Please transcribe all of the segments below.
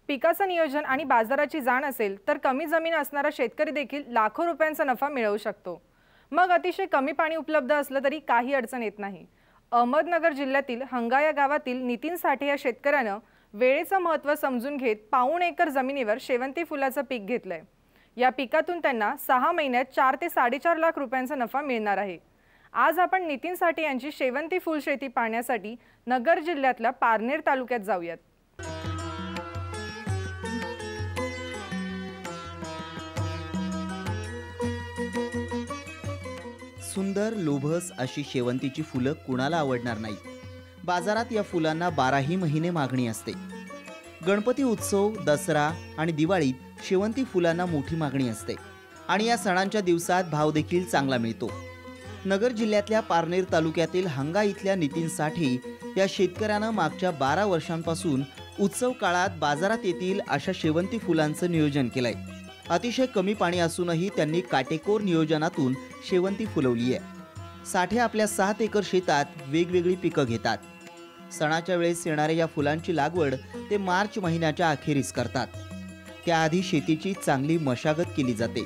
पिकाचं नियोजन आणि बाजाराची जाण असेल तर कमी जमीन असणारा शेतकरी देखील लाखो रुपयांचा नफा मिळवू शकतो। मग अतिशय कमी पाणी उपलब्ध असलं तरी काही अडचण येत नाही। अहमदनगर जिल्ह्यातील हंगा या गावातील नितीन साठे या शेतकऱ्यानं वेळेचं महत्त्व समजून घेत पाऊण एकर जमिनीवर शेवंती फुलाचं पीक घेतलंय। या पिकातून त्यांना 6 महिन्यात 4 ते 4.5 लाख रुपयांचा नफा मिळणार आहे। आज आपण नितीन साठे यांची शेवंती फुल शेती पाहण्यासाठी नगर जिल्ह्यातल्या पारनेर तालुक्यात जाऊयात। सुंदर लोभस अशी शेवंतीची फुलं कुणाला आवडणार नाहीत। बाजारात या फुलांना 12ही महिने मागणी असते। गणपती उत्सव, दसरा आणि दिवाळीत शेवंती फुलांना मोठी मागणी असते आणि या सणांच्या दिवसात भाव देखील चांगला मिळतो। नगर जिल्ह्यातल्या पारनेर तालुक्यातील हंगा इथल्या नितीन साठे या शेतकऱ्यानं मागच्या 12 वर्षांपासून उत्सव काळात बाजारात येतील अशा शेवंती फुलांचं नियोजन केलंय। अतिशय कमी पाणी असूनही त्यांनी काटेकोर नियोजनातून शेवंती फुलवली आहे। साठे आपल्या 7 एकर शेतात वेगवेगळी पिकं घेतात। सणाच्या वेळेस येणाऱ्या या फुलांची लागवड ते मार्च महिन्याच्या अखेरीस करतात। त्याआधी शेतीची चांगली मशागत केली जाते।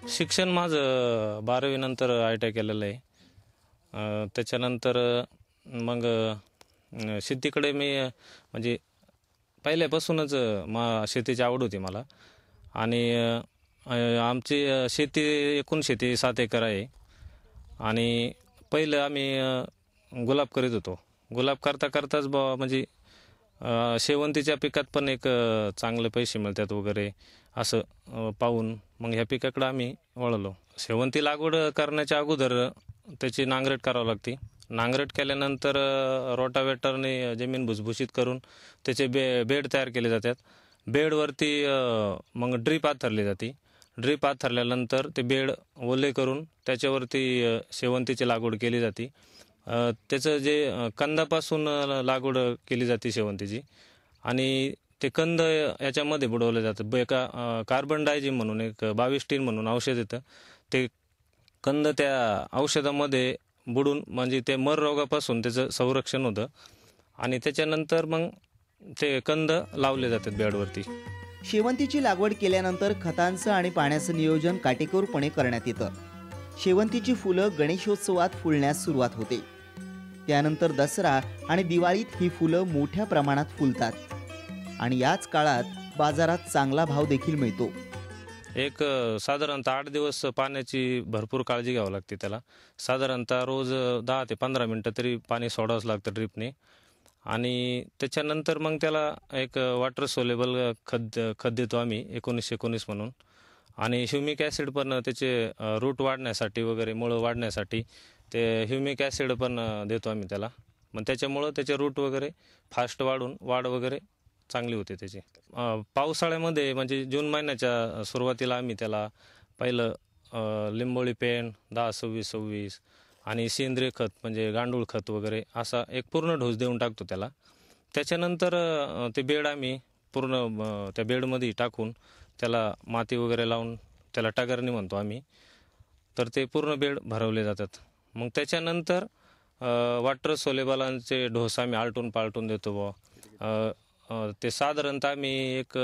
शिक्षण माझं 12वी नंतर ITI केलेलं आहे। त्याच्यानंतर मग शेतीकडे मी म्हणजे पहिल्यापासूनच शेतीची आवड होती मला। आणि आमची शेती एकूण शेती 7 एकर आहे। आणि पहिलं आम्ही गुलाब करीत होतो। गुलाब करता करताच म्हणजे शेवंतीच्या पिकात पण एक चांगले पैसे मिळतात वगैरे असं पाहून मग ह्या पिकाकडे आम्ही वळलो। शेवंती लागवड करण्याच्या अगोदर त्याची नांगरट करावी लागते। नांगरट केल्यानंतर रोटावेटरने जमीन भुसभुशीत करून त्याचे बेड तयार केले जातात। बेडवरती मग ड्रीप आथरली जाते। ड्रीप आथरल्यानंतर ते बेड ओले करून त्याच्यावरती शेवंतीची लागवड केली जाते। त्याचं जे कंदापासून लागवड केली जाते शेवंतीची आणि ते कंद याच्यामध्ये बुडवले जातात। एका कार्बन डायझिम म्हणून एक 22 म्हणून औषध येतं, ते कंद त्या औषधामध्ये बुडून म्हणजे ते मर रोगापासून त्याचं संरक्षण होतं आणि त्याच्यानंतर मग ते कंद लावले जातात बेडवरती। शेवंतीची लागवड केल्यानंतर खतांचं आणि पाण्याचं नियोजन काटेकोरपणे करण्यात येतं। शेवंतीची फुलं गणेशोत्सवात फुलण्यास सुरुवात होते। त्यानंतर दसरा आणि दिवाळीत ही फुलं मोठ्या प्रमाणात फुलतात आणि याच काळात बाजारात चांगला भाव देखील मिळतो। एक साधारणतः 8 दिवस पाण्याची भरपूर काळजी घ्यावी लागते। त्याला साधारणतः रोज 10 ते 15 मिनिटं तरी पाणी सोडावंच लागतं ड्रिपने। आणि त्याच्यानंतर मग त्याला एक वॉटर सोलेबल खत देतो आम्ही 19-19 म्हणून। आणि ह्युमिक ॲसिड पण त्याचे रूट वाढण्यासाठी वगैरे मुळं वाढण्यासाठी ते ह्युमिक ॲसिड पण देतो आम्ही त्याला। मग त्याच्यामुळं त्याचे रूट वगैरे फास्ट वाढ वगैरे चांगली होते त्याची। पावसाळ्यामध्ये म्हणजे जून महिन्याच्या सुरुवातीला आम्ही त्याला पहिलं लिंबोळी पेंड 10-26-26 आणि सेंद्रिय खत म्हणजे गांडूळ खत वगैरे असा एक पूर्ण डोस देऊन टाकतो त्याला। त्याच्यानंतर ते बेड आम्ही पूर्ण त्या बेडमध्ये टाकून त्याला माती वगैरे लावून त्याला टगरणी म्हणतो आम्ही, तर ते पूर्ण बेड भरवले जातात। मग त्याच्यानंतर वॉटर सोलेबलांचे डोस आम्ही आलटून पालटून देतो बुवा। ते साधारणतः आम्ही एक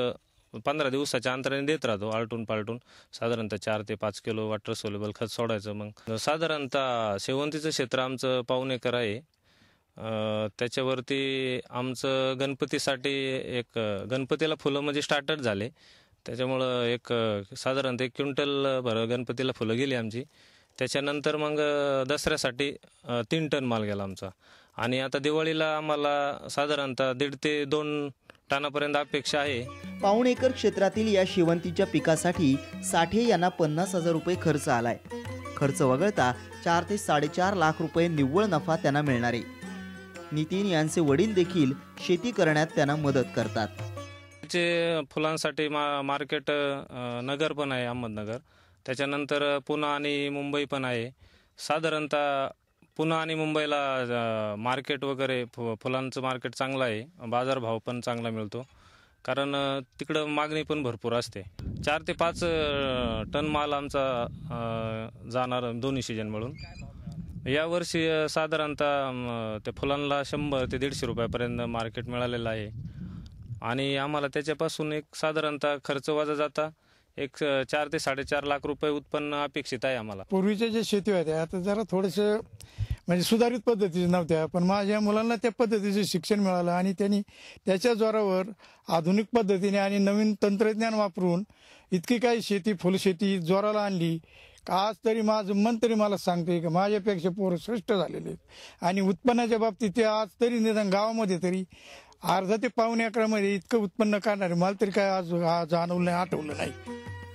15 दिवसाच्या अंतराने देत राहतो आलटून पालटून। साधारणतः 4 ते 5 किलो वॉटर सोलेबल खत सोडायचं। मग साधारणतः शेवंतीचं क्षेत्र आमचं पाऊण एकर आहे। त्याच्यावरती आमचं गणपतीसाठी एक गणपतीला फुलं म्हणजे स्टार्टच झाले, त्याच्यामुळं एक साधारणतः 1 क्विंटल भर गणपतीला फुलं गेली आमची। त्याच्यानंतर मग दसऱ्यासाठी 3 टन माल गेला आमचा। आणि आता दिवाळीला आम्हाला साधारणतः 1.5 ते 2 टनापर्यंत अपेक्षा आहे। पाऊण एकर क्षेत्रातील या शेवंतीच्या पिकासाठी साठे यांना 50,000 रुपये खर्च आलाय। खर्च वगळता 4 ते 4.5 लाख रुपये निव्वळ नफा त्यांना मिळणार आहे। नितीन यांचे वडील देखील शेती करण्यात त्यांना मदत करतात। त्याचे फुलांसाठी मार्केट नगर पण आहे, अहमदनगर। त्याच्यानंतर पुणे आणि मुंबई पण आहे। साधारणतः पुणे आणि मुंबईला मार्केट वगैरे फुलांचं मार्केट चांगलं आहे, बाजारभाव पण चांगला मिळतो कारण तिकडं मागणी पण भरपूर असते। 4 ते 5 टन माल आमचा जाणार दोन्ही सीजन मिळून। यावर्षी साधारणतः त्या फुलांना 100 ते 150 रुपयापर्यंत मार्केट मिळालेलं आहे। आणि आम्हाला त्याच्यापासून एक साधारणतः खर्च वजा जाता एक 4 ते 4.5 लाख रुपये उत्पन्न अपेक्षित आहे आम्हाला. पूर्वीच्या जे शेती होत्या आता जरा थोडंसं म्हणजे सुधारित पद्धतीचे नव्हत्या, पण माझ्या मुलांना त्या पद्धतीचे शिक्षण मिळालं आणि त्यांनी त्याच्या जोरावर आधुनिक पद्धतीने आणि नवीन तंत्रज्ञान वापरून इतकी काही शेती फुलशेती जोराला आणली. आज तरी माझं मन तरी मला सांगते की माझ्यापेक्षा पोरं श्रेष्ठ झालेले आहेत आणि उत्पन्नाच्या बाबतीत ते आज तरी निदान गावामध्ये तरी अर्धा ते पावणे एकरामध्ये इतकं उत्पन्न काढणारे मला तरी काय आज जाणवलं नाही, आठवलं नाही.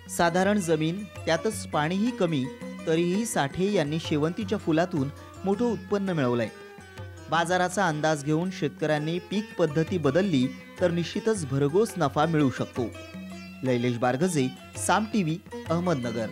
साधारण जमीन त्यातच पाणीही कमी तरीही साठे यांनी शेवंतीच्या फुलातून मोठं उत्पन्न मिळवलंय. बाजाराचा अंदाज घेऊन शेतकऱ्यांनी पीक पद्धती बदलली तर निश्चितच भरघोस नफा मिळू शकतो. लैलेश बारगजे, साम टीव्ही, अहमदनगर.